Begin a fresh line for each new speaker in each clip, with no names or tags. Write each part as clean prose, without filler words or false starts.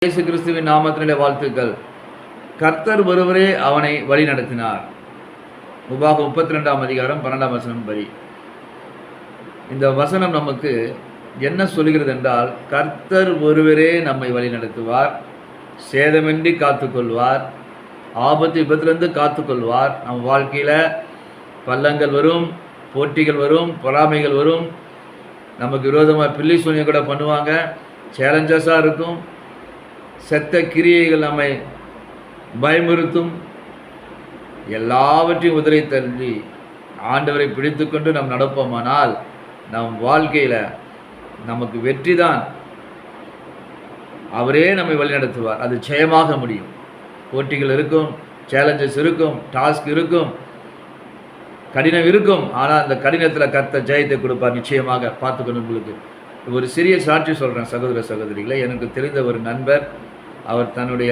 இயேசு கிறிஸ்துவின் நாமத்தினுடைய வாழ்த்துக்கள். கர்த்தர் ஒருவரே அவனை வழி நடத்தினார். உபாகம் 32 அதிகாரம் 12 வசனம் படி. இந்த வசனம் நமக்கு என்ன சொல்கிறது என்றால், கர்த்தர் ஒருவரே நம்மை வழி நடத்துவார், சேதமின்றி காத்துக்கொள்வார், ஆபத்து விபத்திலிருந்து காத்துக்கொள்வார். நம் வாழ்க்கையில் பள்ளங்கள் வரும், போட்டிகள் வரும், பொறாமைகள் வரும், நமக்கு விரோதமாக பில்லி சூனியம் கூட பண்ணுவாங்க, சேலஞ்சஸாக இருக்கும், செத்த கிரியைகள் நம்மை பயமுறுத்தும். எல்லாவற்றையும் உதறி தள்ளி ஆண்டவரை பிடித்து கொண்டு நாம் நடப்போமானால் நம் வாழ்க்கையில் நமக்கு வெற்றி தான். அவரே நம்மை வழிநடத்துவார். அது ஜெயமாக முடியும். போட்டிகள் இருக்கும், சேலஞ்சஸ் இருக்கும், டாஸ்க் இருக்கும், கடினம் இருக்கும். ஆனால் அந்த கடினத்தில் கர்த்தர் ஜெயத்தை கொடுப்பார். நிச்சயமாக பார்த்துக்கணும். உங்களுக்கு ஒரு சிறிய சாட்சி சொல்கிறேன் சகோதர சகோதரிகளை. எனக்கு தெரிந்த ஒரு நண்பர், அவர் தன்னுடைய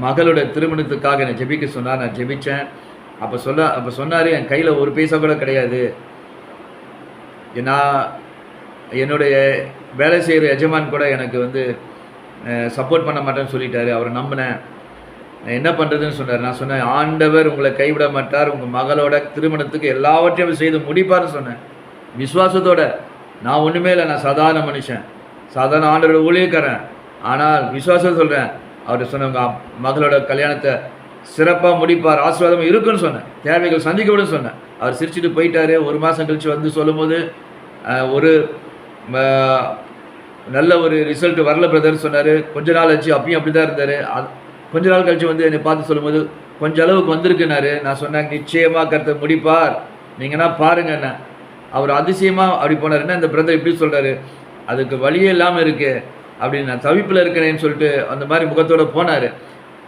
மகளுடைய திருமணத்துக்காக என்னை ஜெபிக்க சொன்னார். நான் ஜெபித்தேன். அப்போ சொன்னார், என் கையில் ஒரு பைசா கூட கிடையாது. நான் என்னுடைய வேலை செய்கிற எஜமான் கூட எனக்கு சப்போர்ட் பண்ண மாட்டேன்னு சொல்லிட்டாரு. அவரை நம்பினேன். என்ன பண்ணுறதுன்னு சொன்னார். நான் சொன்னேன், ஆண்டவர் உங்களை கைவிட மாட்டார், உங்கள் மகளோட திருமணத்துக்கு எல்லாவற்றையும் செய்து முடிப்பார்னு சொன்னேன் விசுவாசத்தோட. நான் ஒன்றுமே இல்லை, நான் சாதாரண மனுஷன், சாதாரண ஆண்டவரோட ஊழியக்காரன். ஆனால் விசுவாசம் சொல்கிறேன், அவர் சொன்னவங்க மகளோட கல்யாணத்தை சிறப்பாக முடிப்பார், ஆசீர்வாதம் இருக்குன்னு சொன்னேன், தேவைகள் சந்திக்கப்படுன்னு சொன்னேன். அவர் சிரிச்சுட்டு போயிட்டார். ஒரு மாதம் கழித்து வந்து சொல்லும்போது ஒரு நல்ல ஒரு ரிசல்ட் வரல பிரதர் சொன்னார். கொஞ்ச நாள் ஆச்சு, அப்பயும் அப்படி தான் இருந்தார். கொஞ்ச நாள் கழித்து என்னை பார்த்து சொல்லும்போது கொஞ்சம் அளவுக்கு வந்திருக்குனாரு. நான் சொன்னேன், நிச்சயமாக கர்த்தர் முடிப்பார், நீங்கன்னா பாருங்க என்ன. அவர் அதிசயமாக அப்படி போனார். என்ன இந்த பிரதர் இப்படி சொல்கிறாரு, அதுக்கு வழியே இல்லாமல் இருக்குது அப்படின்னு, நான் தவிப்பில் இருக்கிறேன்னு சொல்லிட்டு அந்த மாதிரி முகத்தோடு போனார்.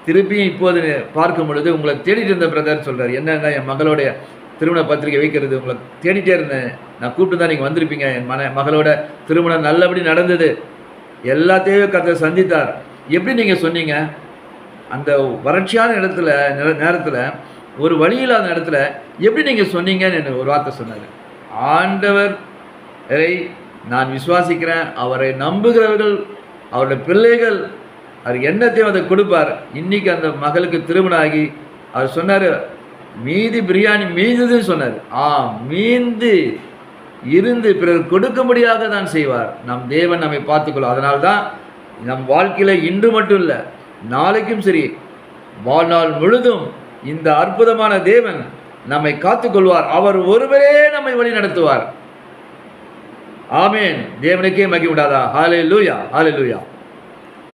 திருப்பியும் இப்போது பார்க்கும் பொழுது உங்களை தேடிட்டு இருந்த பிரதர் சொல்கிறார், என்னன்னா என் மகளோடைய திருமண பத்திரிகை வைக்கிறது, உங்களை தேடிட்டே இருந்தேன், நான் கூப்பிட்டு தான் நீங்கள் வந்திருப்பீங்க. என் மகளோட திருமணம் நல்லபடி நடந்தது, எல்லாத்தையும் கர்த்தர் சந்தித்தார். எப்படி நீங்கள் சொன்னீங்க, அந்த வறட்சியான நேரத்தில் ஒரு வழி இல்லாத இடத்துல எப்படி நீங்கள் சொன்னீங்கன்னு எனக்கு ஒரு வார்த்தை சொன்னார். ஆண்டவரை நான் விசுவாசிக்கிறேன், அவரை நம்புகிறவர்கள், அவருடைய பிள்ளைகள், அவர் என்னத்தையும் அதை கொடுப்பார். இன்றைக்கி அந்த மகளுக்கு திருமணம் ஆகி அவர் சொன்னார், மீதி பிரியாணி மீந்ததுன்னு சொன்னார். மீந்து இருந்து பிறர் கொடுக்கும்படியாக தான் செய்வார். நம் தேவன் நம்மை பார்த்துக்கொள்ளும். அதனால்தான் நம் வாழ்க்கையில் இன்று மட்டும் இல்லை, நாளைக்கும் சரி, வாழ்நாள் முழுதும் இந்த அற்புதமான தேவன் நம்மை காத்துக்கொள்வார். அவர் ஒருவரே நம்மை வழி நடத்துவார். ஆமேன். தேவனுக்கே மகிமை உண்டாதா. ஹல்லேலூயா, ஹல்லேலூயா.